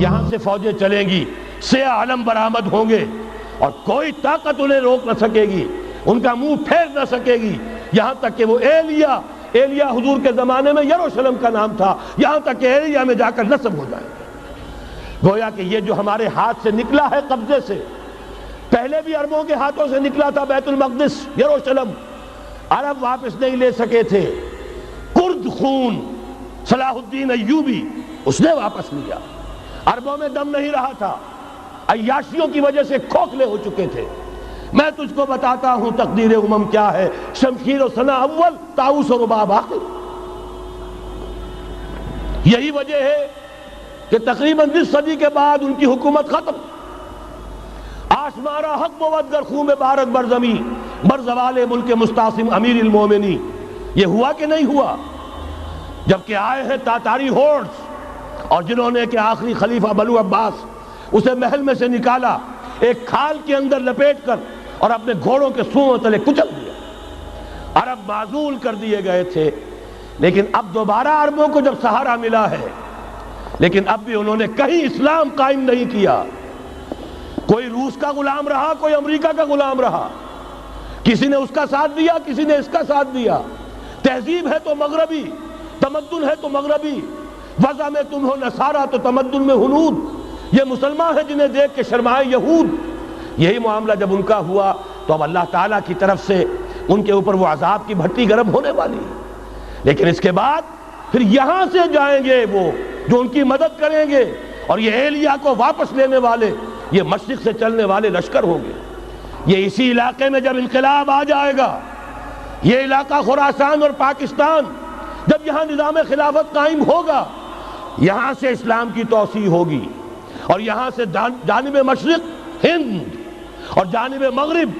یہاں سے فوجیں چلیں گی، سیاہ علم برآمد ہوں گے، اور کوئی طاقت انہیں روک نہ سکے گی، ان کا منہ پھیر نہ سکے گی، یہاں تک کہ وہ ایلیا حضور کے زمانے میں یروشلم کا نام تھا، یہاں تک کہ ایلیا میں جا کر نصب ہو جائے. گویا کہ یہ جو ہمارے ہاتھ سے نکلا ہے قبضے سے، پہلے بھی عربوں کے ہاتھوں سے نکلا تھا بیت المقدس، یروشلم، عرب واپس نہیں لے سکے تھے. کرد خون صلاح الدین ایوبی اس نے واپس لیا. عربوں میں دم نہیں رہا تھا، عیاشیوں کی وجہ سے کھوکھلے ہو چکے تھے. میں تجھ کو بتاتا ہوں تقدیر امم کیا ہے، شمشیر و سنا اول، طاؤس و رباب آخر. یہی وجہ ہے کہ تقریباً 20 صدی کے بعد ان کی حکومت ختم. آشمارا حق بود گر خون بارد بر زمین، بر زوال ملک مستعصم امیر المومنی. یہ ہوا کہ نہیں ہوا؟ جبکہ آئے ہیں تاتاری ہورڈز، اور جنہوں نے کہ آخری خلیفہ بنو عباس اسے محل میں سے نکالا، ایک کھال کے اندر لپیٹ کر، اور اپنے گھوڑوں کے سوؤں تلے کچل دیا. عرب معزول کر دیے گئے تھے، لیکن اب دوبارہ عربوں کو جب سہارا ملا ہے، لیکن اب بھی انہوں نے کہیں اسلام قائم نہیں کیا. کوئی روس کا غلام رہا، کوئی امریکہ کا غلام رہا، کسی نے اس کا ساتھ دیا، کسی نے اس کا ساتھ دیا. تہذیب ہے تو مغربی، تمدن ہے تو مغربی، وضع میں تم ہو نصارہ تو تمدن میں ہنود. یہ مسلمان ہیں جنہیں دیکھ کے شرمائے یہود. یہی معاملہ جب ان کا ہوا تو اب اللہ تعالیٰ کی طرف سے ان کے اوپر وہ عذاب کی بھٹی گرم ہونے والی ہے. لیکن اس کے بعد پھر یہاں سے جائیں گے وہ جو ان کی مدد کریں گے، اور یہ ایلیا کو واپس لینے والے یہ مشرق سے چلنے والے لشکر ہوں گے. یہ اسی علاقے میں جب انقلاب آ جائے گا، یہ علاقہ خراسان اور پاکستان، جب یہاں نظام خلافت قائم ہوگا، یہاں سے اسلام کی توسیع ہوگی، اور یہاں سے جانب مشرق ہند اور جانب مغرب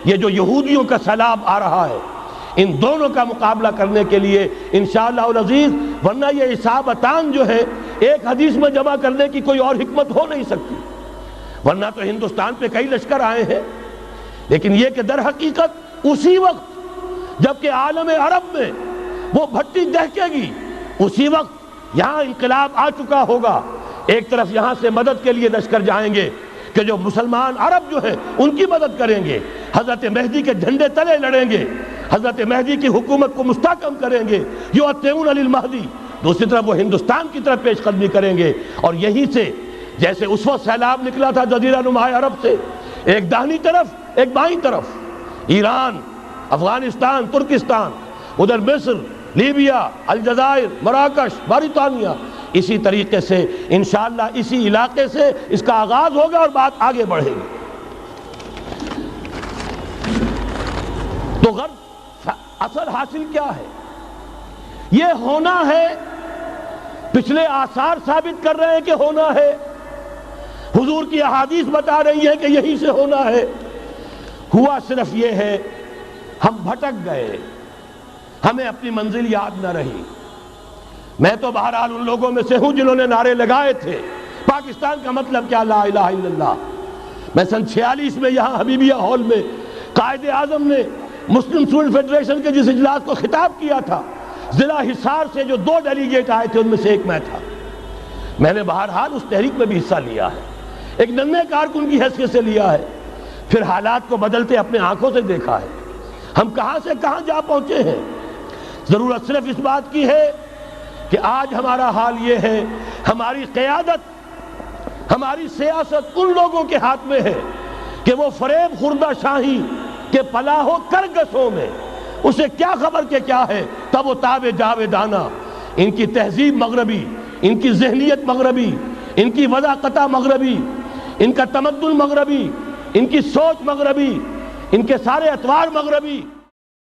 یہ جو یہودیوں کا سیلاب آ رہا ہے، ان دونوں کا مقابلہ کرنے کے لیے انشاءاللہ العزیز، ورنہ یہ اصابتان جو ہے ایک حدیث میں جمع کرنے کی کوئی اور حکمت ہو نہیں سکتی. ورنہ تو ہندوستان پہ کئی لشکر آئے ہیں، لیکن یہ کہ در حقیقت اسی وقت جب کہ عالم عرب میں وہ بھٹی دہکے گی، اسی وقت یہاں انقلاب آ چکا ہوگا. ایک طرف یہاں سے مدد کے لیے لشکر جائیں گے کہ جو مسلمان عرب جو ہیں ان کی مدد کریں گے، حضرت مہدی کے جھنڈے تلے لڑیں گے، حضرت مہدی کی حکومت کو مستحکم کریں گے، یؤتمون للمہدی. دوسری طرف وہ ہندوستان کی طرف پیش قدمی کریں گے، اور یہیں سے جیسے اس وقت سیلاب نکلا تھا جزیرہ نما عرب سے، ایک داہنی طرف ایک بائیں طرف، ایران، افغانستان، ترکستان، ادھر مصر، لیبیا، الجزائر، مراکش، موریتانیہ، اسی طریقے سے انشاءاللہ اسی علاقے سے اس کا آغاز ہوگا اور بات آگے بڑھے گی. تو غرض اصل حاصل کیا ہے؟ یہ ہونا ہے، پچھلے آثار ثابت کر رہے ہیں کہ ہونا ہے، حضور کی احادیث بتا رہی ہیں کہ یہی سے ہونا ہے. ہوا صرف یہ ہے ہم بھٹک گئے، ہمیں اپنی منزل یاد نہ رہی. میں تو بہرحال ان لوگوں میں سے ہوں جنہوں نے نعرے لگائے تھے پاکستان کا مطلب کیا، لا الہ الا اللہ. میں سن 46 میں یہاں حبیبیہ ہال میں قائد اعظم نے مسلم اسٹوڈنٹ فیڈریشن کے جس اجلاس کو خطاب کیا تھا، ضلع حصار سے جو 2 ڈیلیگیٹ آئے تھے ان میں سے ایک میں تھا. میں نے بہرحال اس تحریک میں بھی حصہ لیا ہے، ایک ننھے کارکن کی حیثیت سے لیا ہے، پھر حالات کو بدلتے اپنے آنکھوں سے دیکھا ہے. ہم کہاں سے کہاں جا پہنچے ہیں. ضرورت صرف اس بات کی ہے کہ آج ہمارا حال یہ ہے، ہماری قیادت، ہماری سیاست ان لوگوں کے ہاتھ میں ہے کہ وہ فریب خوردہ شاہی کے پلاہ و کرگسوں میں اسے کیا خبر کہ کیا ہے، تب وہ تاب جاویدانہ. ان کی تہذیب مغربی، ان کی ذہنیت مغربی، ان کی وضاقتہ مغربی، ان کا تمدن مغربی، ان کی سوچ مغربی، ان کے سارے اطوار مغربی.